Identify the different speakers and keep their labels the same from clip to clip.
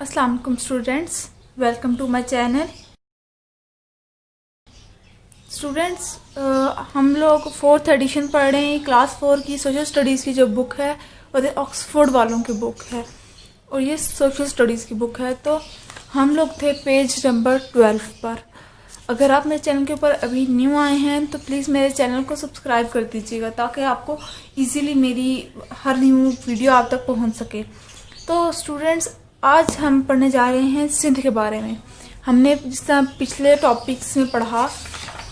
Speaker 1: अस्सलाम वालेकुम students, welcome to my channel. Students, हम लोग फोर्थ एडिशन पढ़ रहे हैं। क्लास 4 की सोशल स्टडीज़ की जो बुक है और ये ऑक्सफोर्ड वालों की बुक है और ये सोशल स्टडीज़ की बुक है। तो हम लोग थे पेज नंबर 12 पर। अगर आप मेरे चैनल के ऊपर अभी न्यू आए हैं तो प्लीज़ मेरे चैनल को सब्सक्राइब कर दीजिएगा ताकि आपको इजीली मेरी हर न्यू वीडियो आप तक पहुंच सके। तो स्टूडेंट्स, आज हम पढ़ने जा रहे हैं सिंध के बारे में। हमने जिस तरह पिछले टॉपिक्स में पढ़ा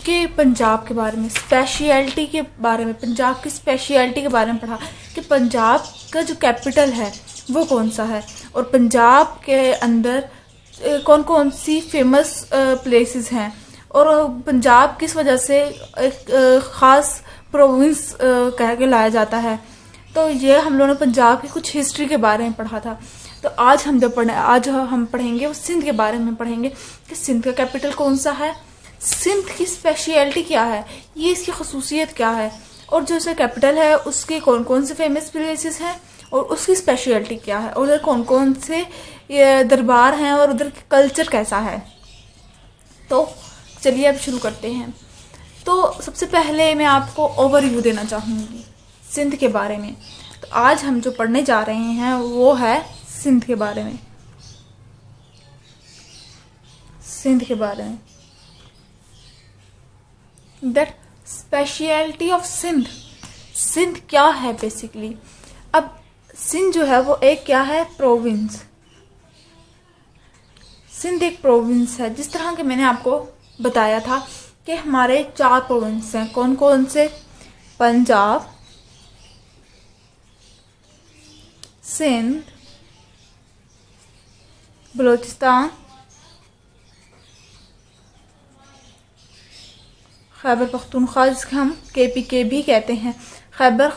Speaker 1: कि पंजाब के बारे में, स्पेशलिटी के बारे में, पंजाब की स्पेशलिटी के बारे में पढ़ा कि पंजाब का जो कैपिटल है वो कौन सा है और पंजाब के अंदर कौन कौन सी फेमस प्लेसेस हैं और पंजाब किस वजह से एक ख़ास प्रोविंस कह के लाया जाता है। तो ये हम लोगों ने पंजाब की कुछ हिस्ट्री के बारे में पढ़ा था। तो आज हम पढ़ेंगे वो सिंध के बारे में पढ़ेंगे कि सिंध का कैपिटल कौन सा है, सिंध की स्पेशलिटी क्या है, ये इसकी खसूसियत क्या है और जो इसका कैपिटल है उसके कौन कौन से फेमस प्लेसेस हैं और उसकी स्पेशलिटी क्या है और उधर कौन कौन से दरबार हैं और उधर कल्चर कैसा है। तो चलिए अब शुरू करते हैं। तो सबसे पहले मैं आपको ओवरव्यू देना चाहूँगी सिंध के बारे में। तो आज हम जो पढ़ने जा रहे हैं वो है सिंध के बारे में। सिंध के बारे में that speciality of Sindh. Sindh क्या है बेसिकली? अब सिंध जो है वो एक क्या है, प्रोविंस। सिंध एक प्रोविंस है। जिस तरह के मैंने आपको बताया था कि हमारे 4 प्रोविंस हैं। कौन कौन से? पंजाब, सिंध, बलूचिस्तान, खैबर पख्तूनख्वा, जिसको हम KPK भी कहते हैं। खैबर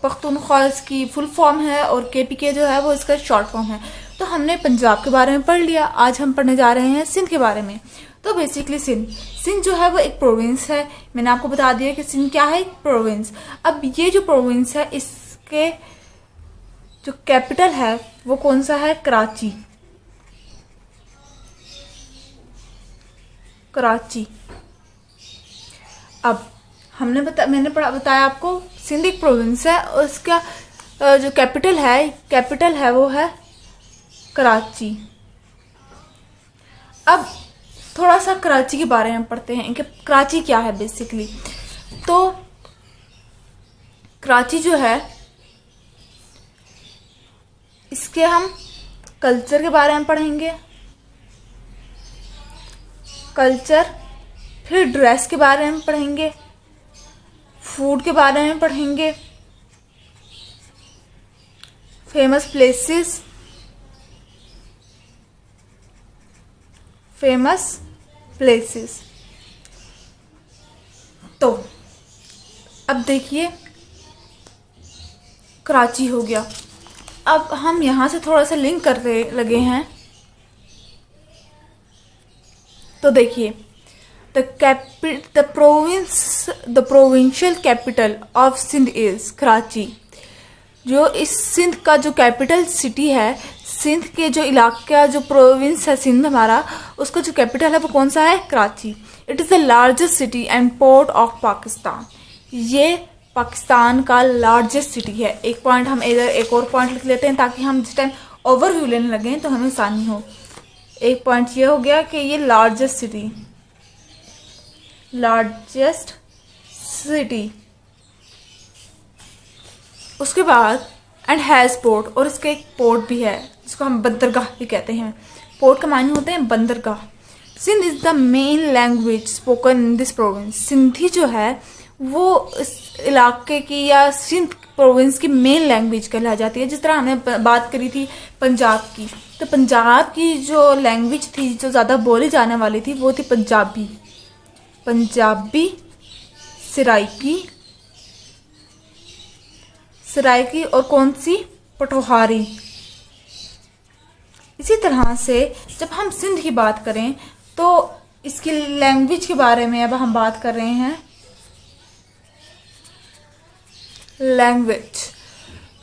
Speaker 1: पख्तूनख्वा इसकी फुल फॉर्म है और KPK जो है वो इसका शॉर्ट फॉर्म है। तो हमने पंजाब के बारे में पढ़ लिया। आज हम पढ़ने जा रहे हैं सिंध के बारे में। तो बेसिकली सिंध जो है वो एक प्रोविंस है। मैंने आपको बता दिया कि सिंध क्या है, एक प्रोविंस। अब ये जो प्रोविंस है इसके जो कैपिटल है वो कौन सा है? कराची। कराची। अब मैंने बताया आपको सिंध एक प्रोविंस है और इसका जो कैपिटल है वो है कराची। अब थोड़ा सा कराची के बारे में पढ़ते हैं कि कराची क्या है बेसिकली। तो कराची जो है इसके हम कल्चर के बारे में पढ़ेंगे, कल्चर, फिर ड्रेस के बारे में पढ़ेंगे, फूड के बारे में पढ़ेंगे, फेमस प्लेसेस, तो अब देखिए, कराची हो गया। अब हम यहां से थोड़ा सा लिंक करने लगे हैं। तो देखिए, the provincial capital of Sindh is Karachi. जो इस सिंध का जो कैपिटल सिटी है, सिंध के जो इलाका, जो प्रोविंस है सिंध हमारा, उसका जो कैपिटल है वो कौन सा है? Karachi. It is the largest city and port of Pakistan. ये पाकिस्तान का लार्जेस्ट सिटी है। एक पॉइंट हम इधर एक और पॉइंट लिख लेते हैं ताकि हम जिस टाइम ओवरव्यू लेने लगे तो हमें आसानी हो। एक पॉइंट ये हो गया कि ये लार्जेस्ट सिटी। उसके बाद एंड हैज़ पोर्ट, और इसका एक पोर्ट भी है जिसको हम बंदरगाह भी कहते हैं। पोर्ट का मायने होते हैं बंदरगाह। Sindh is the main language spoken in this province. Sindhi जो है वो इस इलाके की या सिंध प्रोविंस की मेन लैंग्वेज कहलाई जाती है। जिस तरह हमने बात करी थी पंजाब की, तो पंजाब की जो लैंग्वेज थी जो ज़्यादा बोली जाने वाली थी वो थी पंजाबी, सराइकी और कौन सी? पटोहारी। इसी तरह से जब हम सिंध की बात करें तो इसकी लैंग्वेज के बारे में अब हम बात कर रहे हैं। लैंग्वेज,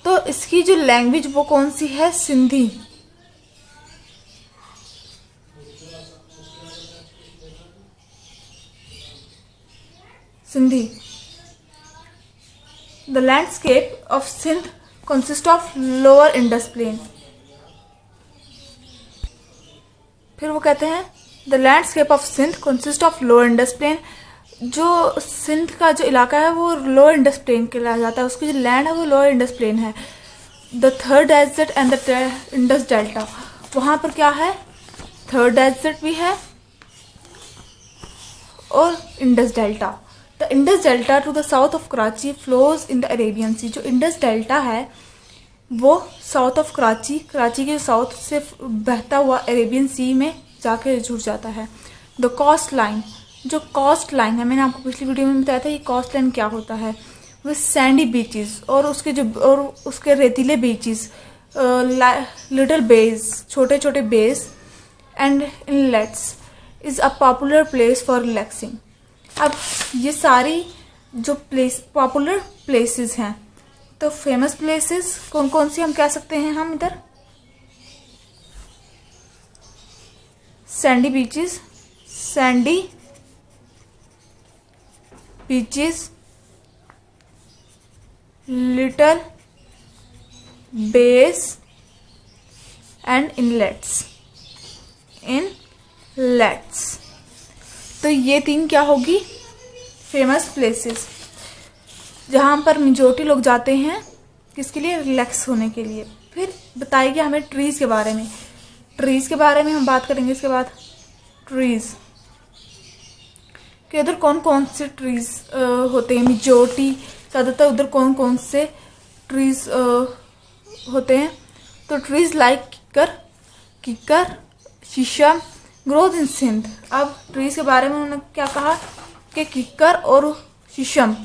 Speaker 1: तो इसकी जो लैंग्वेज वो कौन सी है? Sindhi. Sindhi. The landscape of Sindh consist of lower Indus plain. फिर वो कहते हैं the landscape of Sindh consist of lower Indus plain. जो सिंध का जो इलाका है वो लोअर इंडस प्लेन कहलाया जाता है, उसकी जो लैंड है वो लोअर इंडस प्लेन है। The Thar desert and the Indus delta, वहाँ पर क्या है, थर्ड डेजर्ट भी है और Indus delta. The Indus delta to the south of Karachi flows in the Arabian sea. जो इंडस डेल्टा है वो साउथ ऑफ कराची के साउथ से बहता हुआ अरेबियन सी में जाके जुड़ जाता है। द कोस्ट लाइन, जो कोस्ट लाइन है, मैंने आपको पिछली वीडियो में बताया था ये कोस्ट लाइन क्या होता है, वो सैंडी बीचेस और उसके रेतीले बीचेस, लिटिल बेस, छोटे छोटे base and inlets is a popular place for relaxing. अब ये सारी जो पॉपुलर प्लेसेस हैं, तो फेमस प्लेसेस कौन कौन सी हम कह सकते हैं हम इधर, Sandy beaches, little base and inlets. तो ये 3 क्या होगी, फेमस प्लेसेस, जहाँ पर मेजॉरिटी लोग जाते हैं किसके लिए, रिलैक्स होने के लिए। फिर बताइए हमें ट्रीज़ के बारे में, हम बात करेंगे इसके बाद। ट्रीज़ कि उधर कौन कौन से ट्रीज़ होते हैं, मेजॉरिटी ज़्यादातर उधर कौन कौन से ट्रीज़ होते हैं। तो ट्रीज़ लाइक कीकर, शीशम ग्रोथ इन सिंध। अब ट्रीज़ के बारे में उन्होंने क्या कहा कि कीकर और शीशम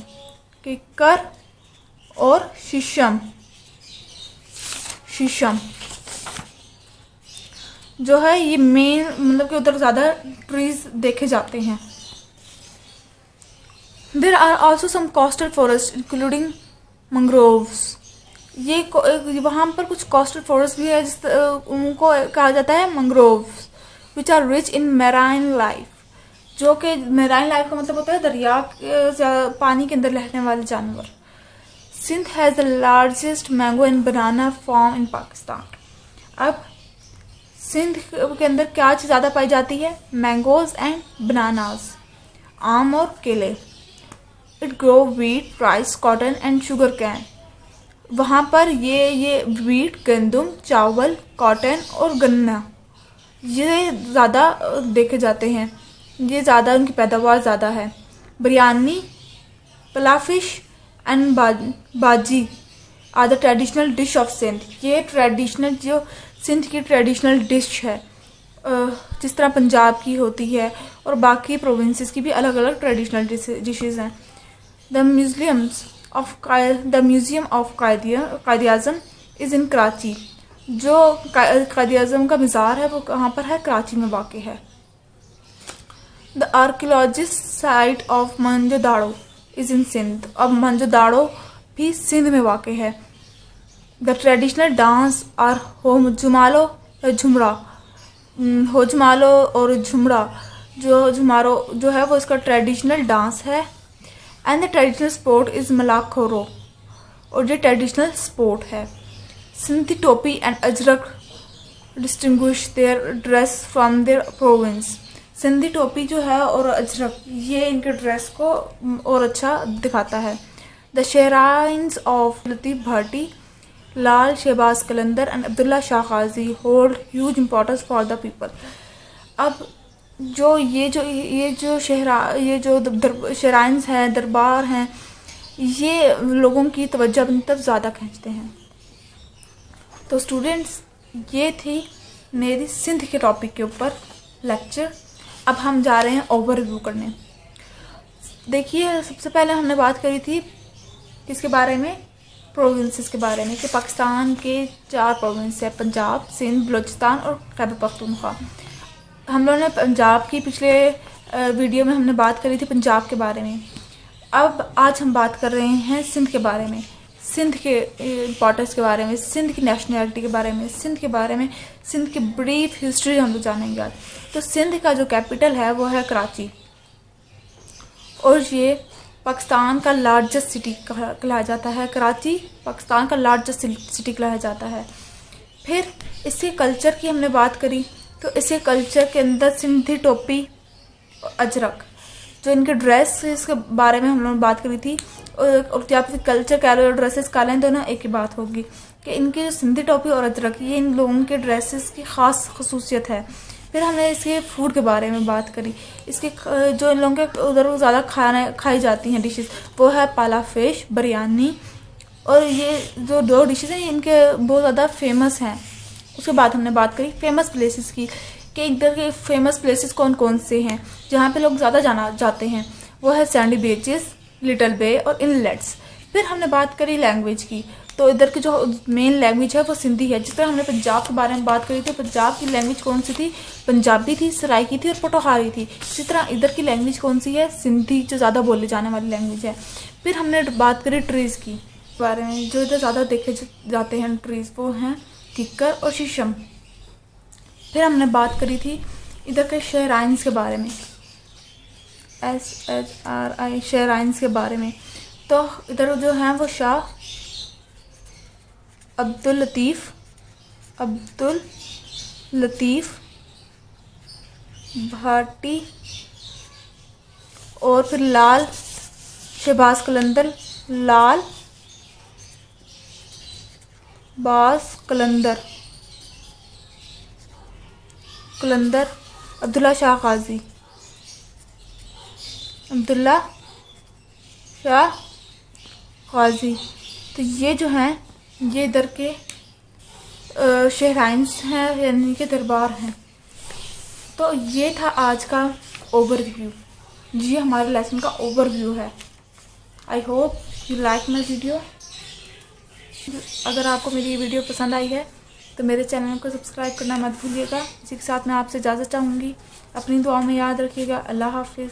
Speaker 1: जो है ये मेन, मतलब कि उधर ज़्यादा ट्रीज़ देखे जाते हैं। There are also some coastal forest including mangroves. ये वहाँ पर कुछ कोस्टल फॉरेस्ट भी है उनको कहा जाता है mangroves, which are rich in marine life. जो कि मैराइन लाइफ का मतलब होता है दरिया पानी के अंदर रहने वाले जानवर। Sindh has the largest mango and banana farm in Pakistan. अब सिंध के अंदर क्या चीज़ ज़्यादा पाई जाती है, मैंगोज एंड बनानाज, आम और केले। It grow wheat, rice, cotton and sugar cane. वहाँ पर ये वीट, गंदम, चावल, कॉटन और गन्ना ये ज़्यादा देखे जाते हैं, ये ज़्यादा उनकी पैदावार ज़्यादा है। Biryani, palla fish and bhaji are the traditional dish of Sindh. ये ट्रेडिशनल, जो सिंध की ट्रेडिशनल डिश है, जिस तरह पंजाब की होती है और बाकी प्रोविंसेस की भी अलग अलग ट्रेडिशनल डिशेज़ हैं। The museum of Quaid-e-Azam is in Karachi. जो कायद-ए-आज़म का मज़ार है वो कहाँ पर है, कराची में वाक़ है। The archaeologist site of Mohenjodaro is in Sindh. अब मोहनजोदाड़ो भी सिंध में वाक़ है। The traditional dance are Ho Jamalo या झुमरा। होजुमालो और झुमरा झुमारो जो है वो इसका ट्रेडिशनल डांस है। And the traditional sport is Malakhro, और ये ट्रेडिशनल स्पोर्ट है। Sindhi topi and Ajrak distinguish their dress from their province. Sindhi टोपी जो है और अजरक ये इनके ड्रेस को और अच्छा दिखाता है। The shrines of Latif Bhittai, Lal Shahbaz Qalandar and Abdullah Shah Ghazi hold huge importance for the people. अब ये जो शेराइंस हैं, दरबार हैं, ये लोगों की तवज्जो अपनी तरफ ज़्यादा खींचते हैं। तो स्टूडेंट्स, ये थी मेरी सिंध के टॉपिक के ऊपर लेक्चर। अब हम जा रहे हैं ओवरव्यू करने। देखिए, सबसे पहले हमने बात करी थी किसके बारे में, प्रोविंसेस के बारे में, कि पाकिस्तान के 4 प्रोविंस है, पंजाब, सिंध, बलूचिस्तान और खैबर पख्तूनख्वा। हम लोगों ने पंजाब की पिछले वीडियो में हमने बात करी थी पंजाब के बारे में। अब आज हम बात कर रहे हैं सिंध के बारे में, सिंध के इम्पोर्टेंस के बारे में, सिंध की नेशनैलिटी के बारे में, सिंध के बारे में, सिंध की ब्रीफ हिस्ट्री हम लोग जानेंगे आज। तो सिंध का जो कैपिटल है वो है कराची, और ये पाकिस्तान का लार्जेस्ट सिटी कहलाया जाता है। कराची पाकिस्तान का लार्जेस्ट सिटी कहलाया जाता है। फिर इसके कल्चर की हमने बात करी तो इसके कल्चर के अंदर सिंधी टोपी, अजरक, जो इनके ड्रेस इसके बारे में हम लोगों ने बात करी थी। और या फिर कल्चर कह लो, ड्रेसेस कह लें, दोनों एक ही बात होगी कि इनकी जो सिंधी टोपी और अजरक, ये इन लोगों के ड्रेसेस की ख़ास खसूसियत है। फिर हमने इसके फूड के बारे में बात करी। इसके जो इन लोगों के उधर ज़्यादा खाई जाती हैं डिशेस, वो है पाला फिश, बिरयानी, और ये जो 2 डिशेस हैं इनके बहुत ज़्यादा फेमस हैं। उसके बाद हमने बात करी फेमस प्लेसेस की कि इधर के फेमस प्लेसेस कौन कौन से हैं जहाँ पे लोग ज़्यादा जाते हैं। वो है सैंडी बीचेस, लिटिल बे और इनलेट्स। फिर हमने बात करी लैंग्वेज की, तो इधर की जो मेन लैंग्वेज है वो सिंधी है। जिस तरह हमने पंजाब के बारे में बात करी थी, पंजाब की लैंग्वेज कौन सी थी? पंजाबी थी, सराइकी थी और पोठोहारी थी। इसी तरह इधर की लैंग्वेज कौन सी है? सिंधी, जो ज़्यादा बोले जाने वाली लैंग्वेज है। फिर हमने बात करी ट्रीज़ की बारे में, जो इधर ज़्यादा देखे जाते हैं ट्रीज़, वो हैं किक्कर और शीशम। फिर हमने बात करी थी इधर के शहराइंस के बारे में, SHRI शहराइंस के बारे में। तो इधर जो हैं वो शाह अब्दुल लतीफ़ भाटी और फिर लाल शहबाज कलंदर, लाल बाज कलंदर, अब्दुल्ला शाह गाजी, तो ये जो हैं ये इधर के शहराइंस हैं, यानी कि दरबार हैं। तो ये था आज का ओवरव्यू, ये हमारे लेसन का ओवरव्यू है। I hope you like my video. अगर आपको मेरी ये वीडियो पसंद आई है तो मेरे चैनल को सब्सक्राइब करना मत भूलिएगा। इसी के साथ मैं आपसे इजाज़त चाहूँगी। अपनी दुआओं में याद रखिएगा। अल्लाह हाफिज़।